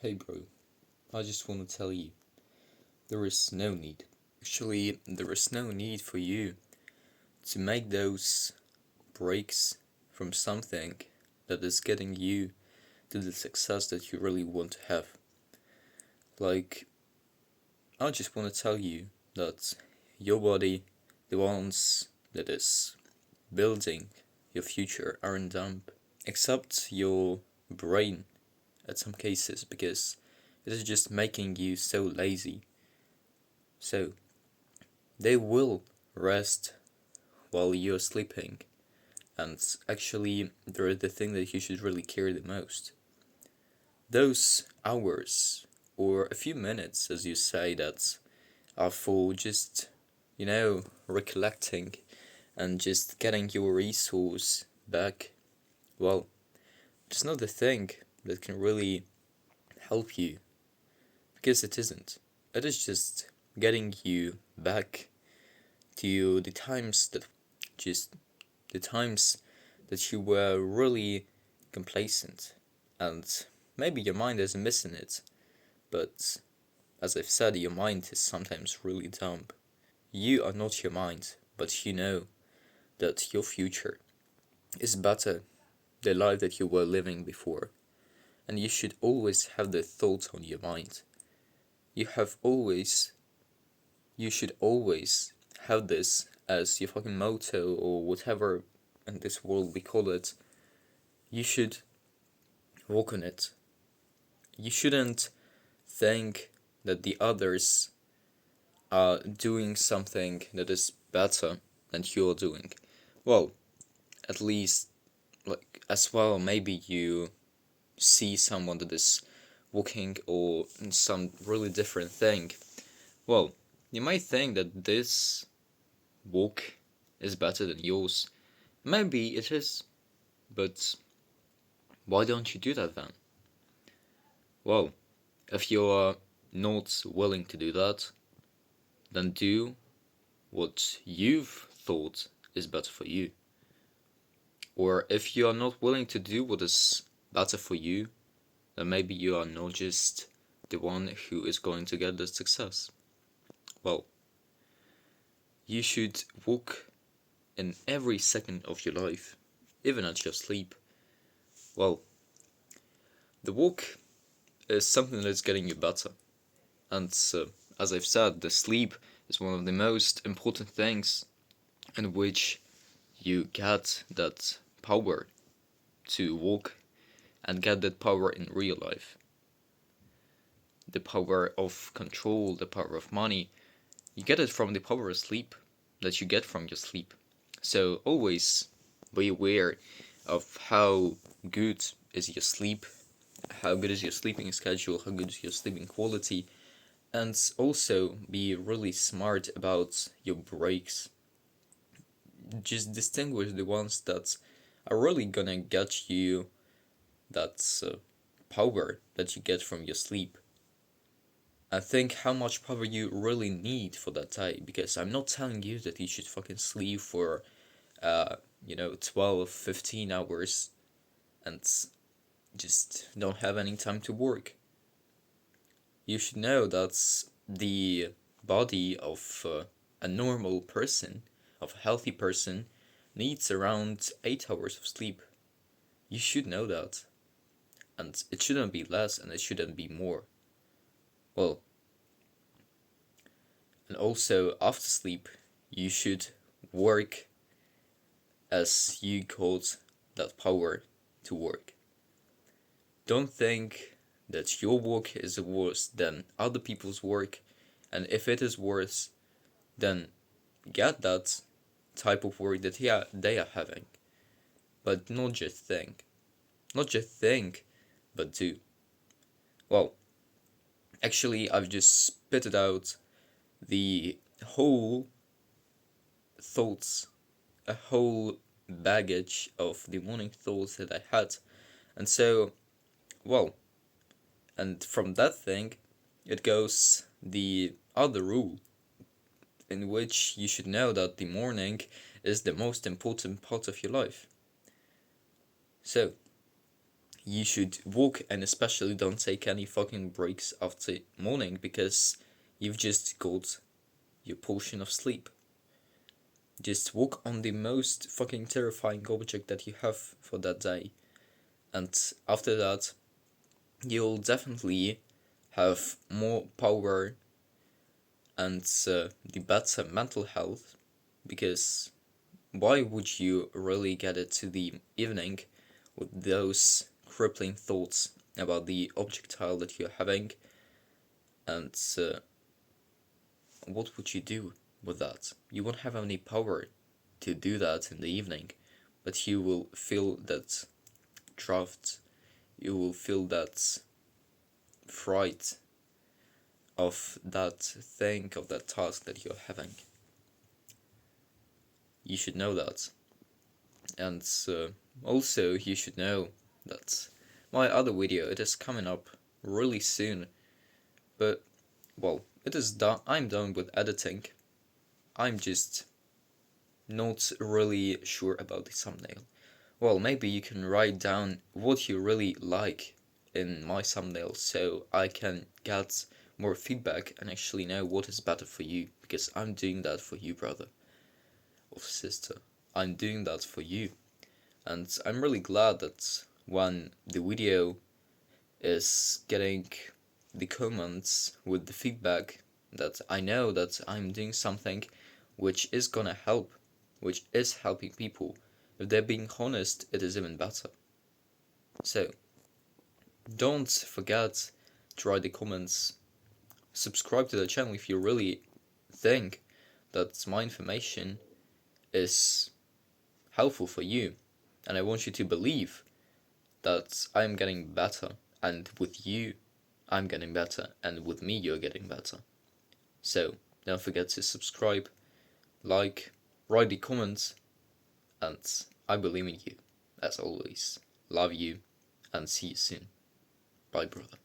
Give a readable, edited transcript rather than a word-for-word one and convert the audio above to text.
Hey bro, I just want to tell you, there is no need. Actually, there is no need for you to make those breaks from something that is getting you to the success that you really want to have. Like, I just want to tell you that your body, the ones that is building your future, aren't dumb, except your brain at some cases, because it is just making you so lazy. So, they will rest while you're sleeping, and actually, they're the thing that you should really care the most. Those hours, or a few minutes, as you say, that are for just, recollecting and just getting your resource back, well, it's not the thing that can really help you, because it isn't. It is just getting you back to the times that just the times that you were really complacent, and maybe your mind isn't missing it, but as I've said, your mind is sometimes really dumb. You are not your mind, but you know that your future is better the life that you were living before, and you should always have the thought on your mind. You have always, you should always have this as your fucking motto or whatever in this world we call it. You should work on it. You shouldn't think that the others are doing something that is better than you're doing. Well, at least, like, as well, maybe you see someone that is walking or some really different thing. Well, you might think that this walk is better than yours. Maybe it is, but why don't you do that then? Well, if you're not willing to do that, then do what you've thought is better for you. Or if you are not willing to do what is better for you, then maybe you are not just the one who is going to get the success. Well, you should walk in every second of your life, even at your sleep. Well, the walk is something that's getting you better. And as I've said, the sleep is one of the most important things in which you get that power to walk and get that power in real life. The power of control, the power of money, you get it from the power of sleep that you get from your sleep. So always be aware of how good is your sleep, how good is your sleeping schedule, how good is your sleeping quality, and also be really smart about your breaks. Just distinguish the ones that are really gonna get you that power that you get from your sleep. I think how much power you really need for that day, because I'm not telling you that you should fucking sleep for 12, 15 hours and just don't have any time to work. You should know that the body of a normal person, of a healthy person, needs around 8 hours of sleep. You should know that. And it shouldn't be less and it shouldn't be more. Well, and also after sleep, you should work as you called that power to work. Don't think that your work is worse than other people's work, and if it is worse, then get that type of work that they are having. But not just think. Not just think, but do. Well, actually, I've just spitted out the whole thoughts, a whole baggage of the morning thoughts that I had. And so, well, and from that thing, it goes the other rule, in which you should know that the morning is the most important part of your life. So, you should walk, and especially don't take any fucking breaks after morning, because you've just got your portion of sleep. Just walk on the most fucking terrifying object that you have for that day, and after that, you'll definitely have more power and the better mental health, because why would you really get it to the evening with those crippling thoughts about the objectile that you're having, and what would you do with that? You won't have any power to do that in the evening, but you will feel that draft, you will feel that fright of that thing, of that task that you're having. You should know that. And also you should know that my other video, it is coming up really soon, but well, it is done. I'm done with editing. I'm just not really sure about the thumbnail. Well, maybe you can write down what you really like in my thumbnail, so I can get more feedback and actually know what is better for you, because I'm doing that for you, brother or sister. I'm doing that for you, and I'm really glad that when the video is getting the comments with the feedback, that I know that I'm doing something which is gonna help, which is helping people. If they're being honest, it is even better. So, don't forget to write the comments. Subscribe to the channel if you really think that my information is helpful for you. And I want you to believe that I'm getting better, and with you, I'm getting better, and with me, you're getting better. So, don't forget to subscribe, like, write the comments, and I believe in you, as always. Love you, and see you soon. Bye, brother.